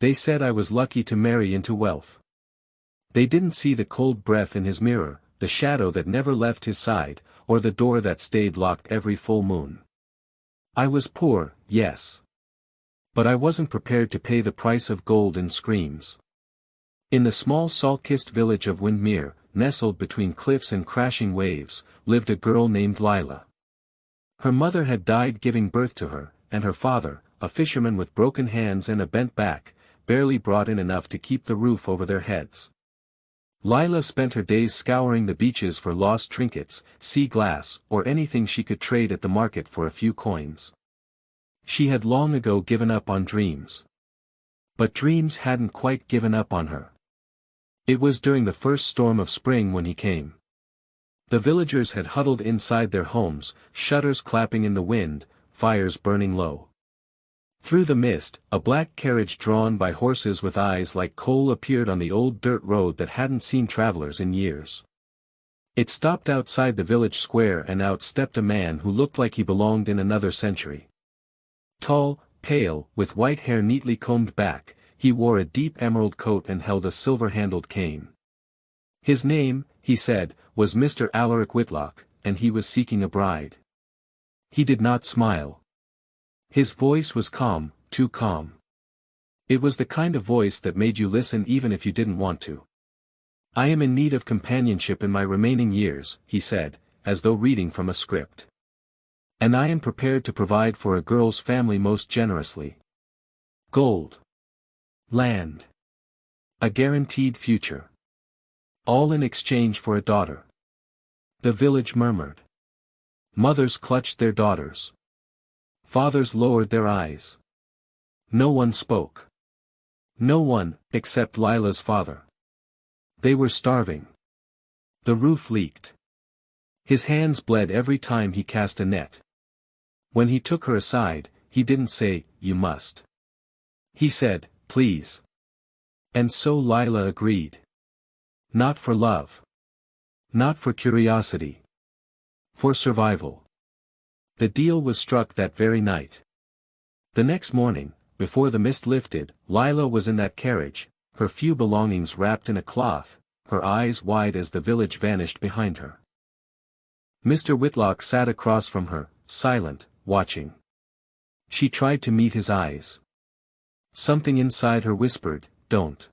They said I was lucky to marry into wealth. They didn't see the cold breath in his mirror, the shadow that never left his side, or the door that stayed locked every full moon. I was poor, yes. But I wasn't prepared to pay the price of gold and screams. In the small salt-kissed village of Windmere, nestled between cliffs and crashing waves, lived a girl named Lila. Her mother had died giving birth to her, and her father, a fisherman with broken hands and a bent back, barely brought in enough to keep the roof over their heads. Lila spent her days scouring the beaches for lost trinkets, sea glass, or anything she could trade at the market for a few coins. She had long ago given up on dreams. But dreams hadn't quite given up on her. It was during the first storm of spring when he came. The villagers had huddled inside their homes, shutters clapping in the wind, fires burning low. Through the mist, a black carriage drawn by horses with eyes like coal appeared on the old dirt road that hadn't seen travelers in years. It stopped outside the village square and out stepped a man who looked like he belonged in another century. Tall, pale, with white hair neatly combed back, he wore a deep emerald coat and held a silver-handled cane. His name, he said, was Mr. Alaric Whitlock, and he was seeking a bride. He did not smile. His voice was calm, too calm. It was the kind of voice that made you listen even if you didn't want to. I am in need of companionship in my remaining years, he said, as though reading from a script. And I am prepared to provide for a girl's family most generously. Gold. Land. A guaranteed future. All in exchange for a daughter. The village murmured. Mothers clutched their daughters. Fathers lowered their eyes. No one spoke. No one, except Lila's father. They were starving. The roof leaked. His hands bled every time he cast a net. When he took her aside, he didn't say, "You must." He said, "Please." And so Lila agreed. Not for love. Not for curiosity. For survival. The deal was struck that very night. The next morning, before the mist lifted, Lila was in that carriage, her few belongings wrapped in a cloth, her eyes wide as the village vanished behind her. Mr. Whitlock sat across from her, silent, watching. She tried to meet his eyes. Something inside her whispered, "Don't."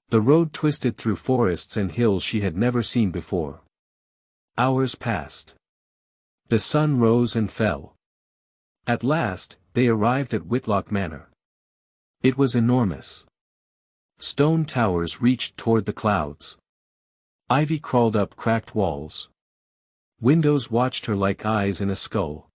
The road twisted through forests and hills she had never seen before. Hours passed. The sun rose and fell. At last, they arrived at Whitlock Manor. It was enormous. Stone towers reached toward the clouds. Ivy crawled up cracked walls. Windows watched her like eyes in a skull.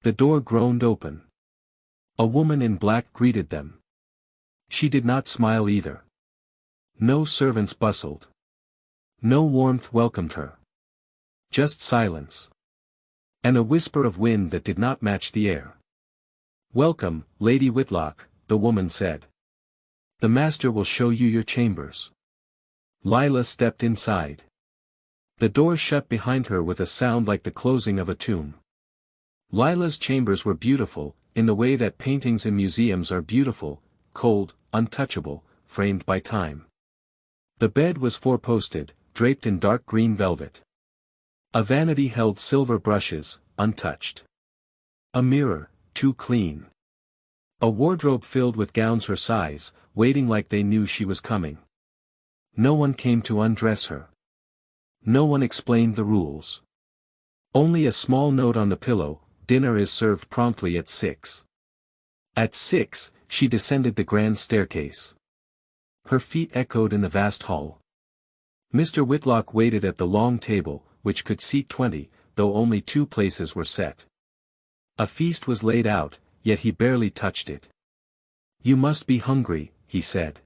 The door groaned open. A woman in black greeted them. She did not smile either. No servants bustled. No warmth welcomed her. Just silence. And a whisper of wind that did not match the air. "Welcome, Lady Whitlock," the woman said. "The master will show you your chambers." Lila stepped inside. The door shut behind her with a sound like the closing of a tomb. Lila's chambers were beautiful, in the way that paintings in museums are beautiful, cold, untouchable, framed by time. The bed was four-posted, draped in dark green velvet. A vanity held silver brushes, untouched. A mirror, too clean. A wardrobe filled with gowns her size, waiting like they knew she was coming. No one came to undress her. No one explained the rules. Only a small note on the pillow, "Dinner is served promptly at 6. At 6, she descended the grand staircase. Her feet echoed in the vast hall. Mr. Whitlock waited at the long table, which could seat 20, though only 2 places were set. A feast was laid out, yet he barely touched it. "You must be hungry," he said.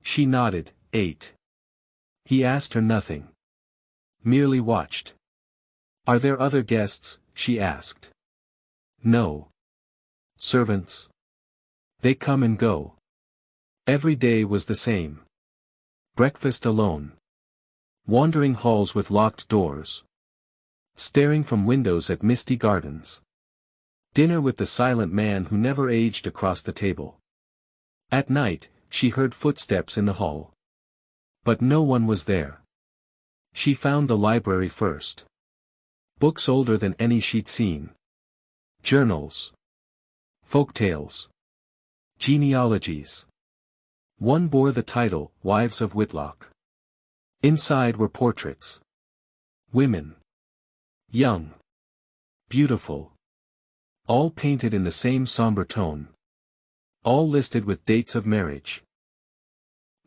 She nodded, ate. He asked her nothing. Merely watched. "Are there other guests?" she asked. "No. Servants. They come and go." Every day was the same. Breakfast alone. Wandering halls with locked doors. Staring from windows at misty gardens. Dinner with the silent man who never aged across the table. At night, she heard footsteps in the hall. But no one was there. She found the library first. Books older than any she'd seen. Journals. Folktales. Genealogies. One bore the title, Wives of Whitlock. Inside were portraits. Women. Young. Beautiful. All painted in the same somber tone. All listed with dates of marriage.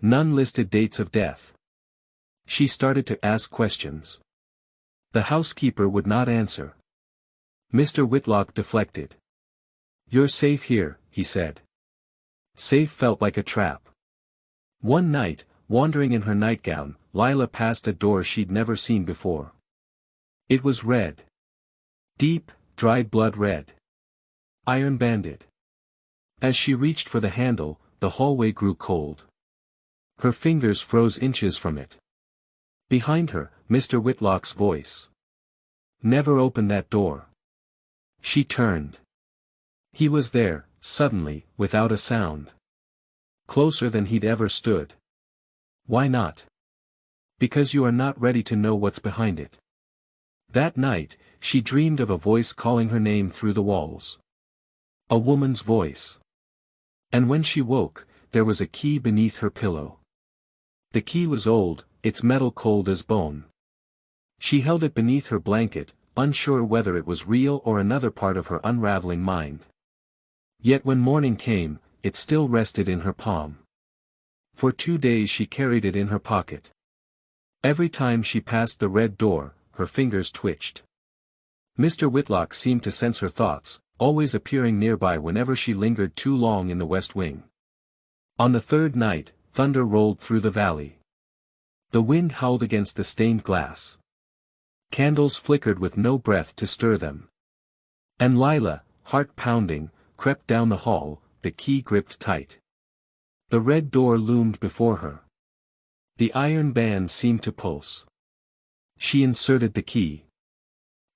None listed dates of death. She started to ask questions. The housekeeper would not answer. Mr. Whitlock deflected. "You're safe here," he said. Safe felt like a trap. One night, wandering in her nightgown, Lila passed a door she'd never seen before. It was red. Deep, dried blood red. Iron-banded. As she reached for the handle, the hallway grew cold. Her fingers froze inches from it. Behind her, Mr. Whitlock's voice. "Never open that door." She turned. He was there, suddenly, without a sound. Closer than he'd ever stood. "Why not?" "Because you are not ready to know what's behind it." That night, she dreamed of a voice calling her name through the walls. A woman's voice. And when she woke, there was a key beneath her pillow. The key was old, its metal cold as bone. She held it beneath her blanket, unsure whether it was real or another part of her unraveling mind. Yet when morning came, it still rested in her palm. For 2 days she carried it in her pocket. Every time she passed the red door, her fingers twitched. Mr. Whitlock seemed to sense her thoughts, always appearing nearby whenever she lingered too long in the west wing. On the third night, thunder rolled through the valley. The wind howled against the stained glass. Candles flickered with no breath to stir them. And Lila, heart pounding, crept down the hall, the key gripped tight. The red door loomed before her. The iron band seemed to pulse. She inserted the key.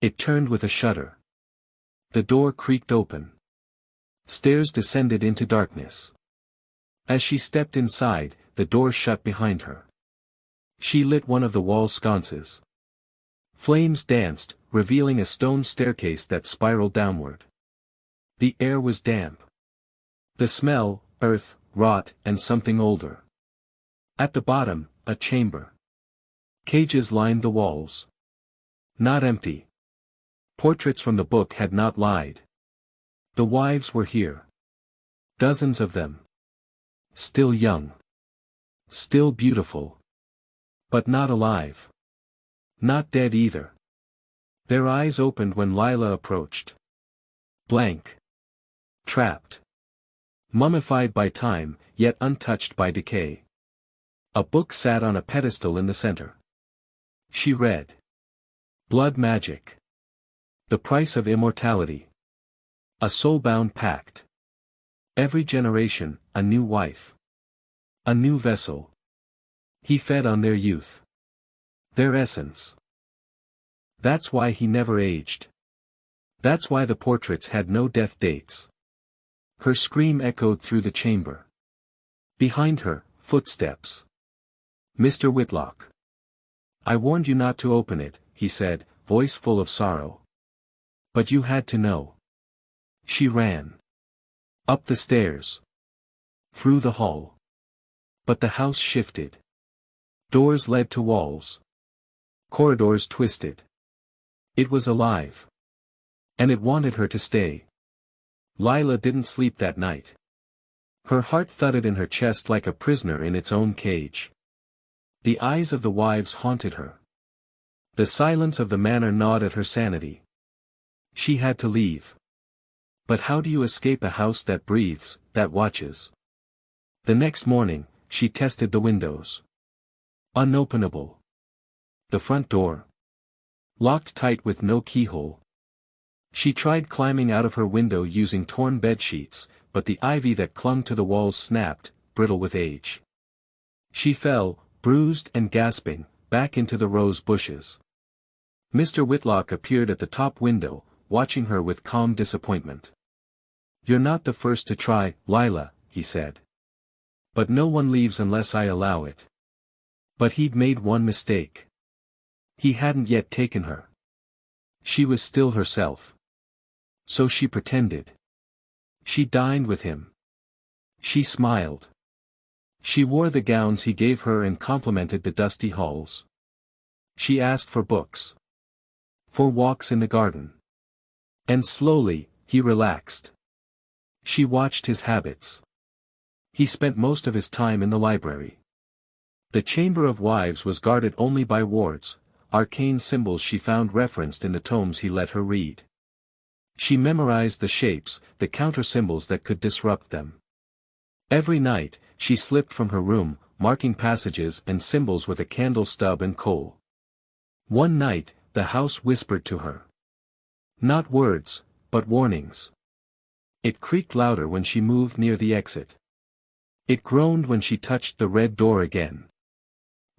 It turned with a shudder. The door creaked open. Stairs descended into darkness. As she stepped inside, the door shut behind her. She lit one of the wall sconces. Flames danced, revealing a stone staircase that spiraled downward. The air was damp. The smell, earth, rot, and something older. At the bottom, a chamber. Cages lined the walls. Not empty. Portraits from the book had not lied. The wives were here. Dozens of them. Still young. Still beautiful. But not alive. Not dead either. Their eyes opened when Lila approached. Blank. Trapped. Mummified by time, yet untouched by decay. A book sat on a pedestal in the center. She read. Blood Magic. The Price of Immortality. A soul-bound pact. Every generation, a new wife. A new vessel. He fed on their youth. Their essence. That's why he never aged. That's why the portraits had no death dates. Her scream echoed through the chamber. Behind her, footsteps. Mr. Whitlock. "I warned you not to open it," he said, voice full of sorrow. "But you had to know." She ran. Up the stairs. Through the hall. But the house shifted. Doors led to walls. Corridors twisted. It was alive. And it wanted her to stay. Lila didn't sleep that night. Her heart thudded in her chest like a prisoner in its own cage. The eyes of the wives haunted her. The silence of the manor gnawed at her sanity. She had to leave. But how do you escape a house that breathes, that watches? The next morning, she tested the windows. Unopenable. The front door. Locked tight with no keyhole. She tried climbing out of her window using torn bedsheets, but the ivy that clung to the walls snapped, brittle with age. She fell, bruised and gasping, back into the rose bushes. Mr. Whitlock appeared at the top window, watching her with calm disappointment. "You're not the first to try, Lila," he said. But no one leaves unless I allow it. But he'd made one mistake. He hadn't yet taken her. She was still herself. So she pretended. She dined with him. She smiled. She wore the gowns he gave her and complimented the dusty halls. She asked for books. For walks in the garden. And slowly, he relaxed. She watched his habits. He spent most of his time in the library. The Chamber of Wives was guarded only by wards, arcane symbols she found referenced in the tomes he let her read. She memorized the shapes, the counter-symbols that could disrupt them. Every night, she slipped from her room, marking passages and symbols with a candle stub and coal. One night, the house whispered to her. Not words, but warnings. It creaked louder when she moved near the exit. It groaned when she touched the red door again.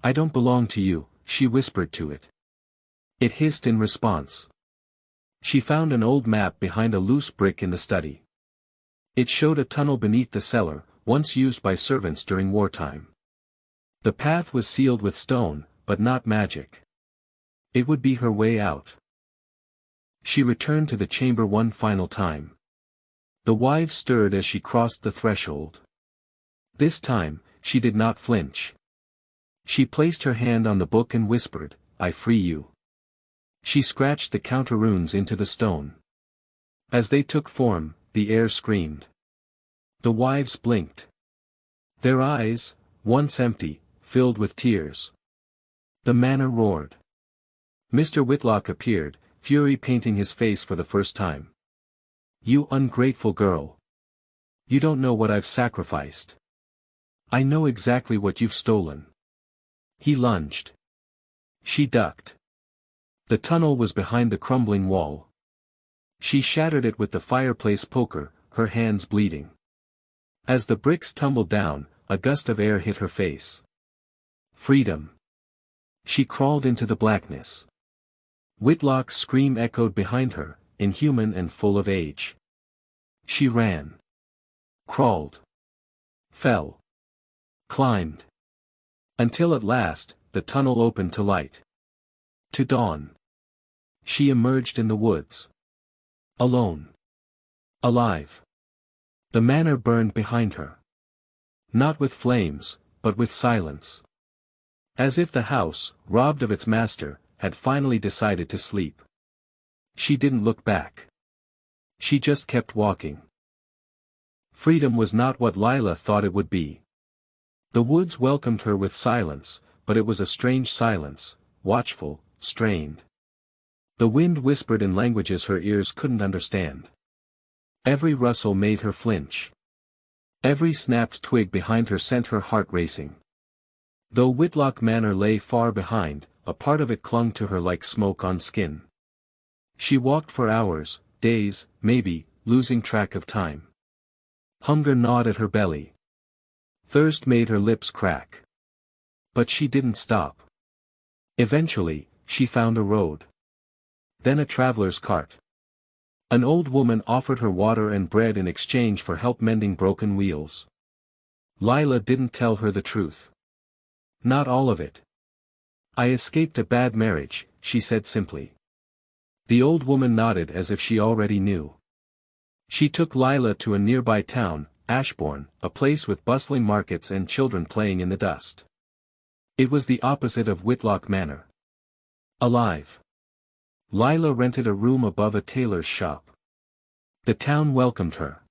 I don't belong to you, she whispered to it. It hissed in response. She found an old map behind a loose brick in the study. It showed a tunnel beneath the cellar, once used by servants during wartime. The path was sealed with stone, but not magic. It would be her way out. She returned to the chamber one final time. The wives stirred as she crossed the threshold. This time, she did not flinch. She placed her hand on the book and whispered, I free you. She scratched the counter runes into the stone. As they took form, the air screamed. The wives blinked. Their eyes, once empty, filled with tears. The manor roared. Mr. Whitlock appeared, fury painting his face for the first time. You ungrateful girl. You don't know what I've sacrificed. I know exactly what you've stolen. He lunged. She ducked. The tunnel was behind the crumbling wall. She shattered it with the fireplace poker, her hands bleeding. As the bricks tumbled down, a gust of air hit her face. Freedom. She crawled into the blackness. Whitlock's scream echoed behind her, inhuman and full of age. She ran. Crawled. Fell. Climbed. Until at last, the tunnel opened to light. To dawn. She emerged in the woods. Alone. Alive. The manor burned behind her. Not with flames, but with silence. As if the house, robbed of its master, had finally decided to sleep. She didn't look back. She just kept walking. Freedom was not what Lila thought it would be. The woods welcomed her with silence, but it was a strange silence, watchful, strained. The wind whispered in languages her ears couldn't understand. Every rustle made her flinch. Every snapped twig behind her sent her heart racing. Though Whitlock Manor lay far behind, a part of it clung to her like smoke on skin. She walked for hours, days, maybe, losing track of time. Hunger gnawed at her belly. Thirst made her lips crack. But she didn't stop. Eventually, she found a road. Then a traveler's cart. An old woman offered her water and bread in exchange for help mending broken wheels. Lila didn't tell her the truth. Not all of it. I escaped a bad marriage, she said simply. The old woman nodded as if she already knew. She took Lila to a nearby town, Ashbourne, a place with bustling markets and children playing in the dust. It was the opposite of Whitlock Manor. Alive. Lila rented a room above a tailor's shop. The town welcomed her.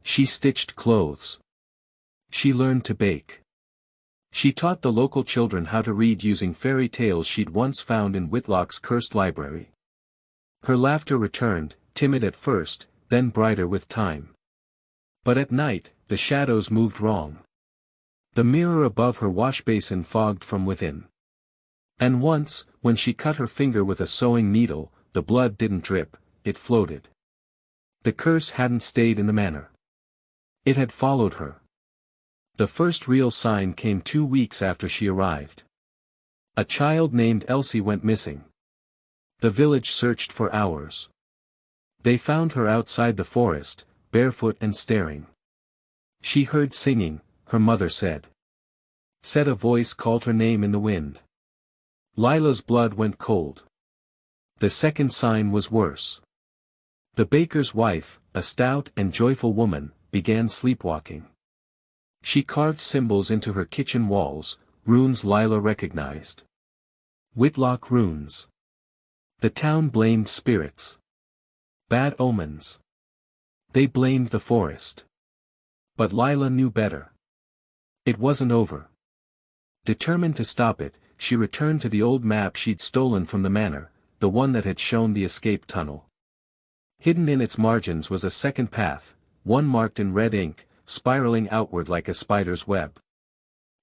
She stitched clothes. She learned to bake. She taught the local children how to read using fairy tales she'd once found in Whitlock's cursed library. Her laughter returned, timid at first, then brighter with time. But at night, the shadows moved wrong. The mirror above her washbasin fogged from within. And once, when she cut her finger with a sewing needle, the blood didn't drip, it floated. The curse hadn't stayed in the manor. It had followed her. The first real sign came 2 weeks after she arrived. A child named Elsie went missing. The village searched for hours. They found her outside the forest, barefoot and staring. She heard singing, her mother said. Said a voice called her name in the wind. Lila's blood went cold. The second sign was worse. The baker's wife, a stout and joyful woman, began sleepwalking. She carved symbols into her kitchen walls, runes Lila recognized. Whitlock runes. The town blamed spirits. Bad omens. They blamed the forest. But Lila knew better. It wasn't over. Determined to stop it, she returned to the old map she'd stolen from the manor, the one that had shown the escape tunnel. Hidden in its margins was a second path, one marked in red ink, spiraling outward like a spider's web.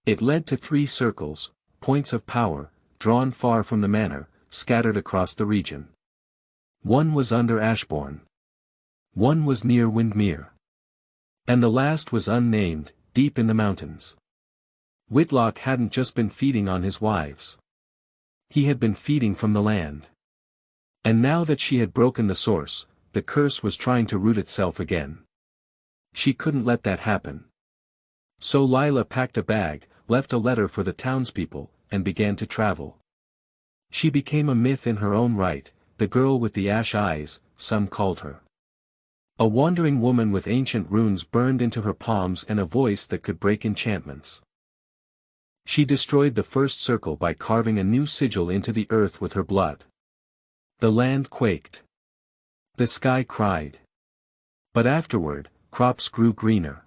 It led to 3 circles, points of power, drawn far from the manor, scattered across the region. One was under Ashbourne. One was near Windmere. And the last was unnamed, deep in the mountains. Whitlock hadn't just been feeding on his wives. He had been feeding from the land. And now that she had broken the source, the curse was trying to root itself again. She couldn't let that happen. So Lila packed a bag, left a letter for the townspeople, and began to travel. She became a myth in her own right, the girl with the ash eyes, some called her. A wandering woman with ancient runes burned into her palms and a voice that could break enchantments. She destroyed the first circle by carving a new sigil into the earth with her blood. The land quaked. The sky cried. But afterward, crops grew greener.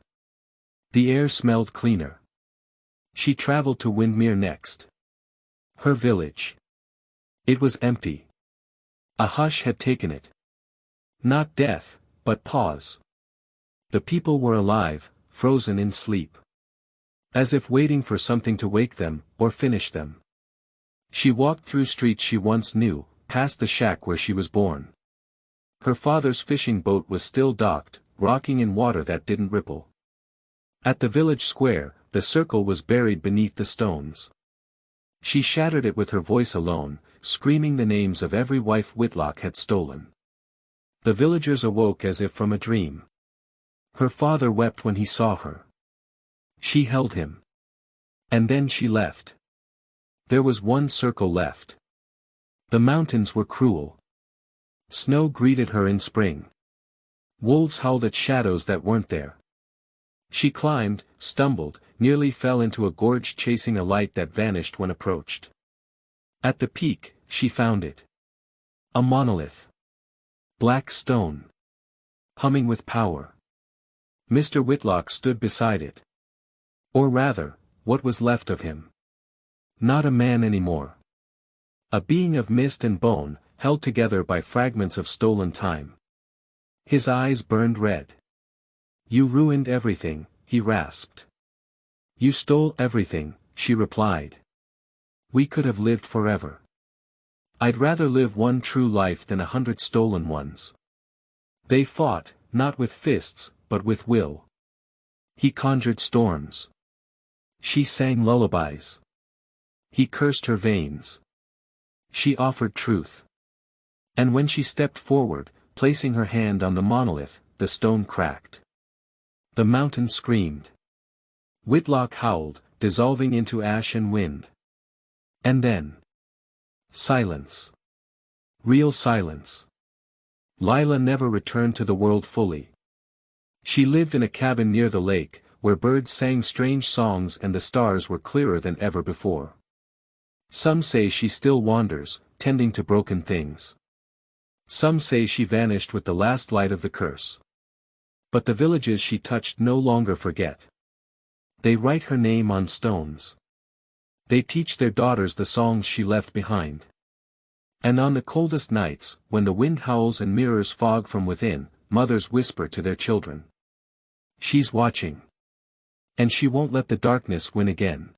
The air smelled cleaner. She traveled to Windmere next. Her village. It was empty. A hush had taken it. Not death, but pause. The people were alive, frozen in sleep. As if waiting for something to wake them, or finish them. She walked through streets she once knew, past the shack where she was born. Her father's fishing boat was still docked, rocking in water that didn't ripple. At the village square, the circle was buried beneath the stones. She shattered it with her voice alone, screaming the names of every wife Whitlock had stolen. The villagers awoke as if from a dream. Her father wept when he saw her. She held him. And then she left. There was one circle left. The mountains were cruel. Snow greeted her in spring. Wolves howled at shadows that weren't there. She climbed, stumbled, nearly fell into a gorge chasing a light that vanished when approached. At the peak, she found it. A monolith. Black stone. Humming with power. Mr. Whitlock stood beside it. Or rather, what was left of him. Not a man anymore. A being of mist and bone, held together by fragments of stolen time. His eyes burned red. You ruined everything, he rasped. You stole everything, she replied. We could have lived forever. I'd rather live one true life than 100 stolen ones. They fought, not with fists, but with will. He conjured storms. She sang lullabies. He cursed her veins. She offered truth. And when she stepped forward, placing her hand on the monolith, the stone cracked. The mountain screamed. Whitlock howled, dissolving into ash and wind. And then. Silence. Real silence. Lila never returned to the world fully. She lived in a cabin near the lake, where birds sang strange songs and the stars were clearer than ever before. Some say she still wanders, tending to broken things. Some say she vanished with the last light of the curse. But the villages she touched no longer forget. They write her name on stones. They teach their daughters the songs she left behind. And on the coldest nights, when the wind howls and mirrors fog from within, mothers whisper to their children. She's watching. And she won't let the darkness win again.